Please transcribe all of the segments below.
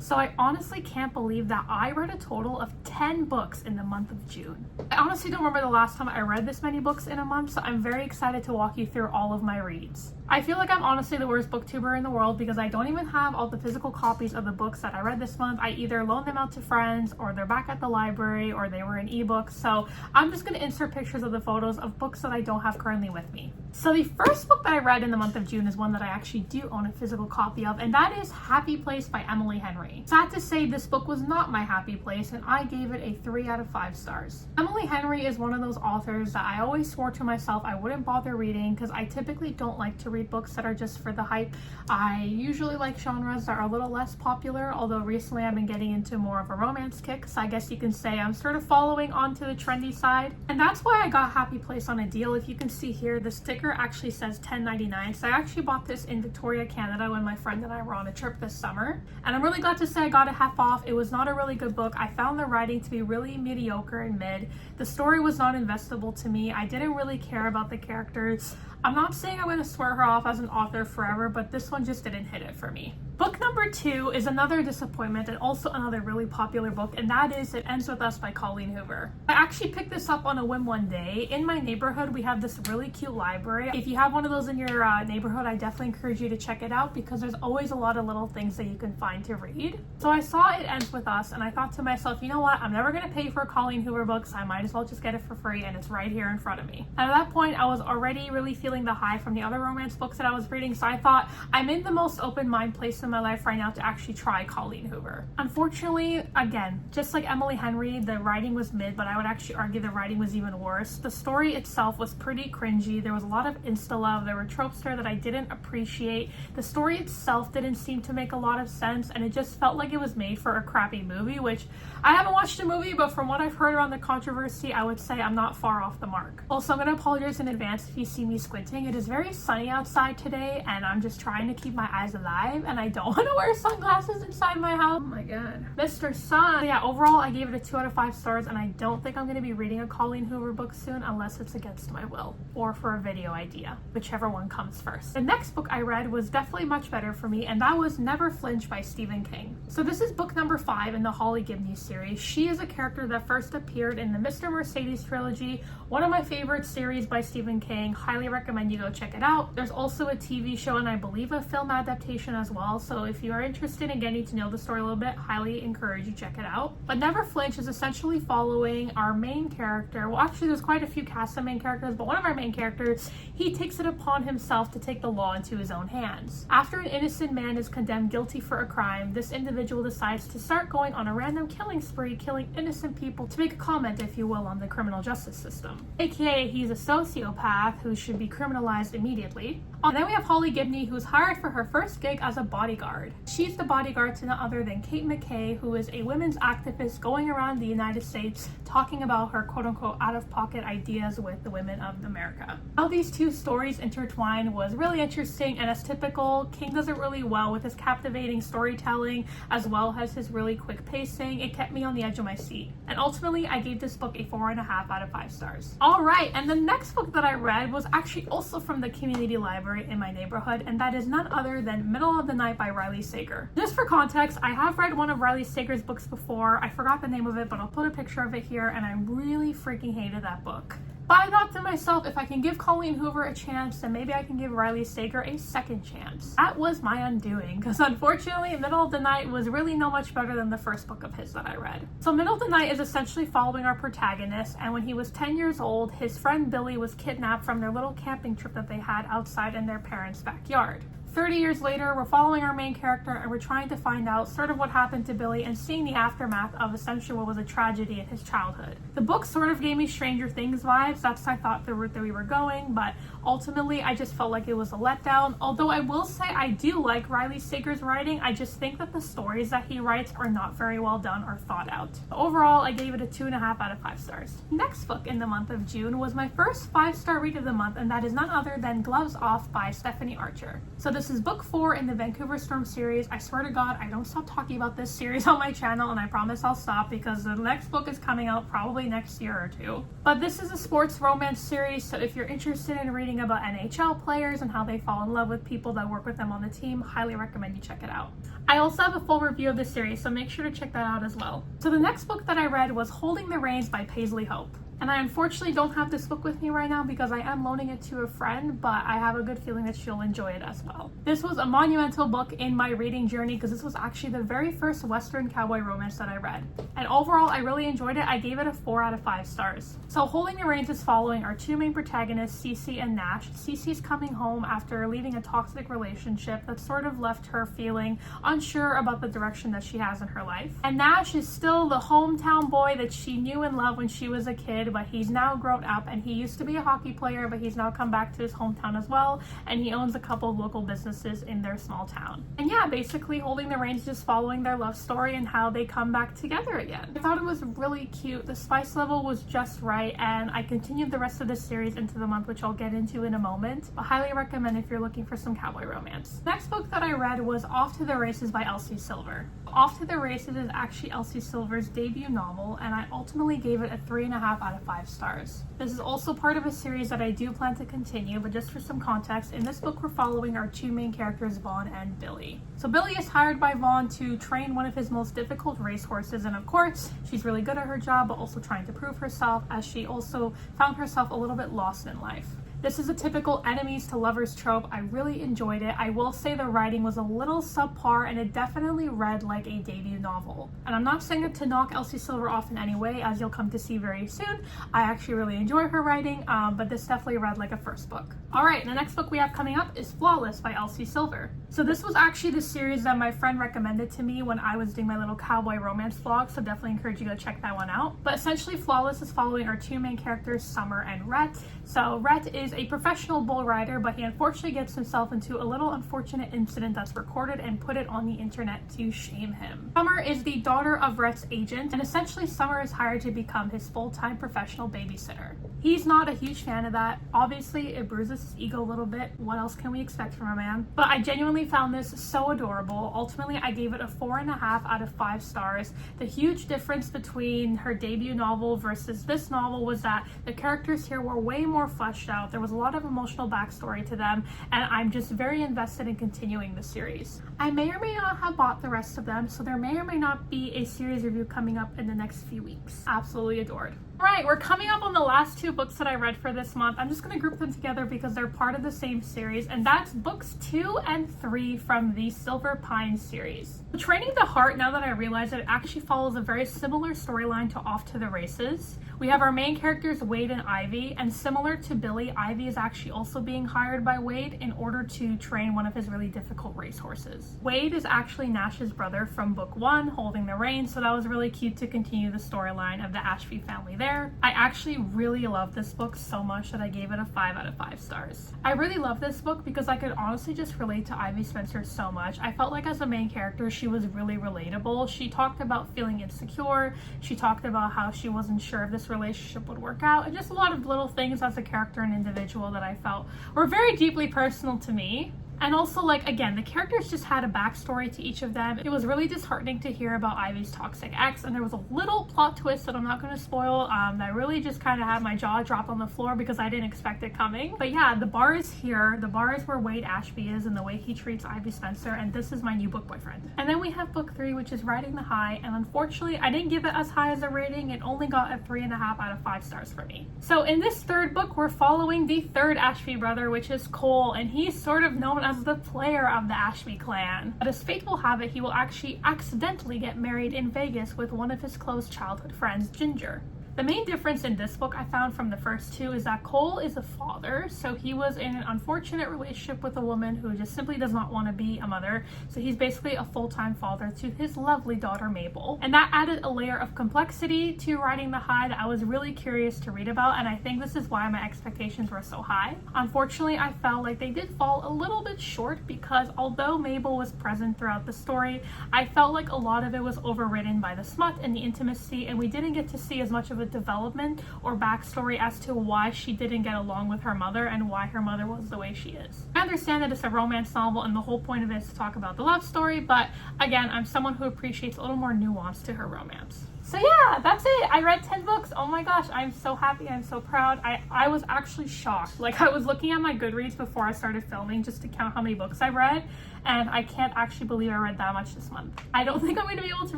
So I honestly can't believe that I read a total of 10 books in the month of June. I honestly don't remember the last time I read this many books in a month, so I'm very excited to walk you through all of my reads. I feel like I'm honestly the worst booktuber in the world because I don't even have all the physical copies of the books that I read this month. I either loaned them out to friends, or they're back at the library, or they were in ebooks. So I'm just going to insert pictures of the photos of books that I don't have currently with me. So the first book that I read in the month of June is one that I actually do own a physical copy of, and that is Happy Place by Emily Henry. Sad to say, this book was not my happy place, and I gave it a 3 out of 5 stars. Emily Henry is one of those authors that I always swore to myself I wouldn't bother reading because I typically don't like to read books that are just for the hype. I usually like genres that are a little less popular, although recently I've been getting into more of a romance kick, so I guess you can say I'm sort of following onto the trendy side. And that's why I got Happy Place on a deal. If you can see here, the sticker actually says $10.99, so I actually bought this in Victoria, Canada when my friend and I were on a trip this summer. And I'm really glad to say I got it half off. It was not a really good book. I found the writing to be really mediocre and mid. The story was not investable to me. I didn't really care about the characters. I'm not saying I'm going to swear her off as an author forever, but this one just didn't hit it for me. Book number 2 is another disappointment and also another really popular book, and that is It Ends With Us by Colleen Hoover. I actually picked this up on a whim one day. In my neighborhood, we have this really cute library. If you have one of those in your neighborhood, I definitely encourage you to check it out because there's always a lot of little things that you can find to read. So I saw It Ends With Us, and I thought to myself, you know what? I'm never going to pay for a Colleen Hoover book, so I might as well just get it for free, and it's right here in front of me. And at that point, I was already really feeling the high from the other romance books that I was reading, so I thought I'm in the most open mind place in my life right now to actually try Colleen Hoover. Unfortunately, again, just like Emily Henry, the writing was mid, but I would actually argue the writing was even worse. The story itself was pretty cringy. There was a lot of insta-love. There were tropes there that I didn't appreciate. The story itself didn't seem to make a lot of sense, and it just felt like it was made for a crappy movie, which I haven't watched the movie, but from what I've heard around the controversy, I would say I'm not far off the mark. Also, I'm going to apologize in advance if you see me squinting. It is very sunny outside today, and I'm just trying to keep my eyes alive, and I don't want to wear sunglasses inside my house. Oh my god. Mr. Sun. Yeah, overall, I gave it a 2 out of 5 stars, and I don't think I'm going to be reading a Colleen Hoover book soon unless it's against my will, or for a video idea, whichever one comes first. The next book I read was definitely much better for me, and that was Never Flinch by Stephen King. So this is book number 5 in the Holly Gibney series. She is a character that first appeared in the Mr. Mercedes trilogy, one of my favorite series by Stephen King. Highly recommend you go check it out. There's also a TV show and I believe a film adaptation as well, so if you are interested in getting to know the story a little bit, highly encourage you check it out. But Never Flinch is essentially following our main character. Well, actually there's quite a few cast of main characters, but one of our main characters, he takes it upon himself to take the law into his own hands. After an innocent man is condemned guilty for a crime, this individual decides to start going on a random killing spree, killing innocent people to make a comment, if you will, on the criminal justice system. AKA, he's a sociopath who should be criminalized immediately. And then we have Holly Gibney, who's hired for her first gig as a bodyguard. She's the bodyguard to none other than Kate McKay, who is a women's activist going around the United States talking about her quote-unquote out-of-pocket ideas with the women of America. How these two stories intertwine was really interesting, and as typical, King does it really well with his captivating storytelling as well as his really quick pacing. It kept me on the edge of my seat. And ultimately, I gave this book a 4.5 out of 5 stars. Alright, and the next book that I read was actually also from the community library in my neighborhood, and that is none other than Middle of the Night by Riley Sager. Just for context, I have read one of Riley Sager's books before. I forgot the name of it, but I'll put a picture of it here, and I really freaking hated that book. But I thought to myself, if I can give Colleen Hoover a chance, then maybe I can give Riley Sager a second chance. That was my undoing, because unfortunately, Middle of the Night was really no much better than the first book of his that I read. So Middle of the Night is essentially following our protagonist, and when he was 10 years old, his friend Billy was kidnapped from their little camping trip that they had outside in their parents' backyard. 30 years later, we're following our main character and we're trying to find out sort of what happened to Billy and seeing the aftermath of essentially what was a tragedy in his childhood. The book sort of gave me Stranger Things vibes. That's, I thought, the route that we were going, but ultimately I just felt like it was a letdown. Although I will say I do like Riley Sager's writing, I just think that the stories that he writes are not very well done or thought out. Overall, I gave it a 2.5 out of 5 stars. Next book in the month of June was my first 5-star read of the month, and that is none other than Gloves Off by Stephanie Archer. So this is book 4 in the Vancouver Storm series. I swear to God, I don't stop talking about this series on my channel, and I promise I'll stop because the next book is coming out probably next year or 2. But this is a sports romance series, so if you're interested in reading about NHL players and how they fall in love with people that work with them on the team, highly recommend you check it out. I also have a full review of this series, so make sure to check that out as well. So the next book that I read was Holding the Reins by Paisley Hope. And I unfortunately don't have this book with me right now because I am loaning it to a friend, but I have a good feeling that she'll enjoy it as well. This was a monumental book in my reading journey because this was actually the very first Western cowboy romance that I read. And overall, I really enjoyed it. I gave it a 4 out of 5 stars. So Holding the Reins is following our 2 main protagonists, Cece and Nash. Cece's coming home after leaving a toxic relationship that sort of left her feeling unsure about the direction that she has in her life. And Nash is still the hometown boy that she knew and loved when she was a kid, but he's now grown up, and he used to be a hockey player, but he's now come back to his hometown as well, and he owns a couple of local businesses in their small town. And yeah, basically Holding the Reins, just following their love story and how they come back together again. I thought it was really cute. The spice level was just right, and I continued the rest of the series into the month, which I'll get into in a moment, but highly recommend if you're looking for some cowboy romance. Next book that I read was Off to the Races by Elsie Silver. Off to the Races is actually Elsie Silver's debut novel, and I ultimately gave it a 3.5 out of 5 stars. This is also part of a series that I do plan to continue, but just for some context, in this book we're following our 2 main characters, Vaughn and Billy. So Billy is hired by Vaughn to train one of his most difficult racehorses, and of course, she's really good at her job, but also trying to prove herself, as she also found herself a little bit lost in life. This is a typical enemies to lovers trope. I really enjoyed it. I will say the writing was a little subpar, and it definitely read like a debut novel. And I'm not saying it to knock Elsie Silver off in any way, as you'll come to see very soon. I actually really enjoy her writing, but this definitely read like a first book. Alright, the next book we have coming up is Flawless by Elsie Silver. So this was actually the series that my friend recommended to me when I was doing my little cowboy romance vlog, so definitely encourage you to check that one out. But essentially Flawless is following our 2 main characters, Summer and Rhett. So Rhett is a professional bull rider, but he unfortunately gets himself into a little unfortunate incident that's recorded and put it on the internet to shame him. Summer is the daughter of Rhett's agent, and essentially Summer is hired to become his full-time professional babysitter. He's not a huge fan of that. Obviously, it bruises his ego a little bit. What else can we expect from a man? But I genuinely found this so adorable. Ultimately, I gave it a 4.5 out of 5 stars. The huge difference between her debut novel versus this novel was that the characters here were way more fleshed out. There was a lot of emotional backstory to them, and I'm just very invested in continuing the series. I may or may not have bought the rest of them, so there may or may not be a series review coming up in the next few weeks. Absolutely adored. Alright, we're coming up on the last 2 books that I read for this month. I'm just going to group them together because they're part of the same series, and that's books 2 and 3 from the Silver Pine series. Training the Heart, now that I realize it actually follows a very similar storyline to Off to the Races. We have our main characters, Wade and Ivy, and similar to Billy, Ivy is actually also being hired by Wade in order to train one of his really difficult racehorses. Wade is actually Nash's brother from book 1, Holding the Reins, so that was really cute to continue the storyline of the Ashby family there. I actually really love this book so much that I gave it a 5 out of 5 stars. I really love this book because I could honestly just relate to Ivy Spencer so much. I felt like as a main character, she was really relatable. She talked about feeling insecure. She talked about how she wasn't sure if this relationship would work out, and just a lot of little things as a character and individual that I felt were very deeply personal to me. And also, like, again, the characters just had a backstory to each of them. It was really disheartening to hear about Ivy's toxic ex, and there was a little plot twist that I'm not going to spoil that really just kind of had my jaw drop on the floor because I didn't expect it coming. But yeah, the bar is here. The bar is where Wade Ashby is and the way he treats Ivy Spencer, and this is my new book boyfriend. And then we have book 3, which is Riding the High, and unfortunately, I didn't give it as high as a rating. It only got a 3.5 out of 5 stars for me. So in this 3rd book, we're following the 3rd Ashby brother, which is Cole, and he's sort of known as the player of the Ashby clan. But as fate will have it, he will actually accidentally get married in Vegas with one of his close childhood friends, Ginger. The main difference in this book I found from the first 2 is that Cole is a father, so he was in an unfortunate relationship with a woman who just simply does not want to be a mother, so he's basically a full-time father to his lovely daughter Mabel. And that added a layer of complexity to Riding the High that I was really curious to read about, and I think this is why my expectations were so high. Unfortunately, I felt like they did fall a little bit short because although Mabel was present throughout the story, I felt like a lot of it was overridden by the smut and the intimacy, and we didn't get to see as much of a development or backstory as to why she didn't get along with her mother and why her mother was the way she is. I understand that it's a romance novel and the whole point of it is to talk about the love story, but again, I'm someone who appreciates a little more nuance to her romance. So yeah, that's it. I read 10 books. Oh my gosh, I'm so happy. I'm so proud. I was actually shocked. Like, I was looking at my Goodreads before I started filming just to count how many books I read, and I can't actually believe I read that much this month. I don't think I'm going to be able to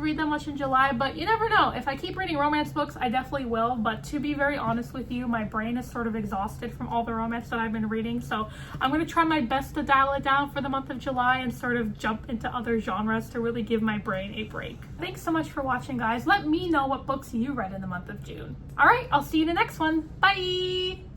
read that much in July, but you never know. If I keep reading romance books, I definitely will, but to be very honest with you, my brain is sort of exhausted from all the romance that I've been reading, so I'm going to try my best to dial it down for the month of July and sort of jump into other genres to really give my brain a break. Thanks so much for watching, guys. Let me know what books you read in the month of June. All right, I'll see you in the next one. Bye!